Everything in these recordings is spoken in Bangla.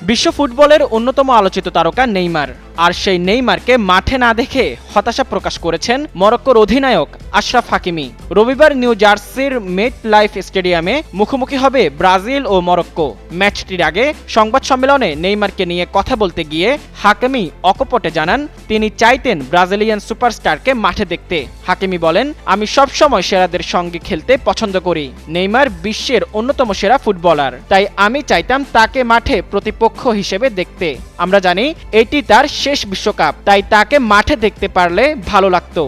বিশ্ব ফুটবলের অন্যতম আলোচিত তারকা নেইমার, আর সেই নেইমারকে মাঠে না দেখে হতাশা প্রকাশ করেছেন মরক্কোর অধিনায়ক আশরাফ হাকিমি। রবিবার নিউ জার্সির মেট লাইফ স্টেডিয়ামে মুখোমুখি হবে ব্রাজিল ও মরক্কো। ম্যাচটির আগে সংবাদ সম্মেলনে নেইমারকে নিয়ে কথা বলতে গিয়ে হাকিমি অকপটে জানান তিনি চাইতেন ব্রাজিলিয়ান সুপারস্টারকে মাঠে দেখতে। হাকিমি বলেন, আমি সবসময় সেরাদের সঙ্গে খেলতে পছন্দ করি। নেইমার বিশ্বের অন্যতম সেরা ফুটবলার, তাই আমি চাইতাম তাকে মাঠে প্রতিপক্ষ হিসেবে দেখতে। আমরা জানি এটি তার শেষ বিশ্বকাপ, তাই তাকে মাঠে দেখতে পারলে ভালো লাগতো।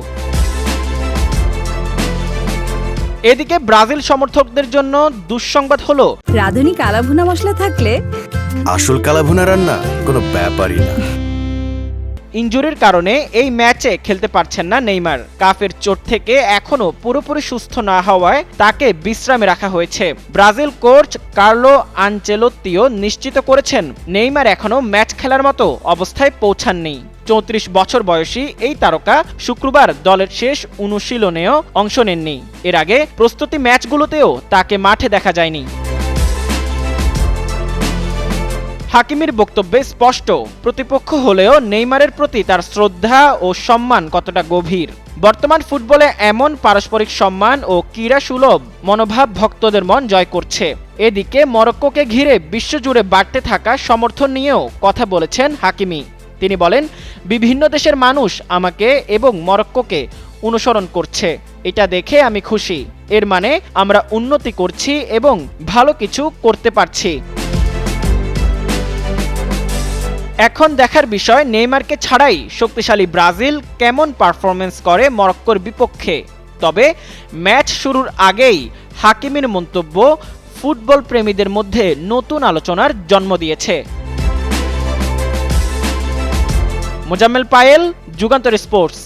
এদিকে ব্রাজিল সমর্থকদের জন্য দুঃসংবাদ হলো, রাঁধুনি কালাভুনা মশলা থাকলে আসল কালাভুনা রান্না কোনো ব্যাপারই না। ইনজুরির কারণে এই ম্যাচে খেলতে পারছেন না নেইমার। কাফের চোট থেকে এখনো পুরোপুরি সুস্থ না হওয়ায় তাকে বিশ্রামে রাখা হয়েছে। ব্রাজিল কোচ কার্লো আনচেলোত্তিও নিশ্চিত করেছেন নেইমার এখনো ম্যাচ খেলার মতো অবস্থায় পৌঁছাননি। 34 বছর বয়সী এই তারকা শুক্রবার দলের শেষ অনুশীলনেও অংশ নেননি। এর আগে প্রস্তুতি ম্যাচগুলোতেও তাকে মাঠে দেখা যায়নি। হাকিমির বক্তব্যে স্পষ্ট, প্রতিপক্ষ হলেও নেইমারের প্রতি তার শ্রদ্ধা ও সম্মান কতটা গভীর। বর্তমান ফুটবলে এমন পারস্পরিক সম্মান ও ক্রীড়াসুলভ মনোভাব ভক্তদের মন জয় করছে। এদিকে মরক্কোকে ঘিরে বিশ্বজুড়ে বাড়তে থাকা সমর্থন নিয়েও কথা বলেছেন হাকিমি। তিনি বলেন, বিভিন্ন দেশের মানুষ আমাকে এবং মরক্কোকে অনুসরণ করছে, এটা দেখে আমি খুশি। এর মানে আমরা উন্নতি করছি এবং ভালো কিছু করতে পারছি। এখন দেখার বিষয় নেইমারকে ছাড়াই শক্তিশালী ব্রাজিল কেমন পারফরম্যান্স করে মরক্কোর বিপক্ষে। তবে ম্যাচ শুরুর আগেই হাকিমির মন্তব্য ফুটবল প্রেমীদের মধ্যে নতুন আলোচনার জন্ম দিয়েছে। মোজাম্মেল পায়েল, যুগান্তর স্পোর্টস।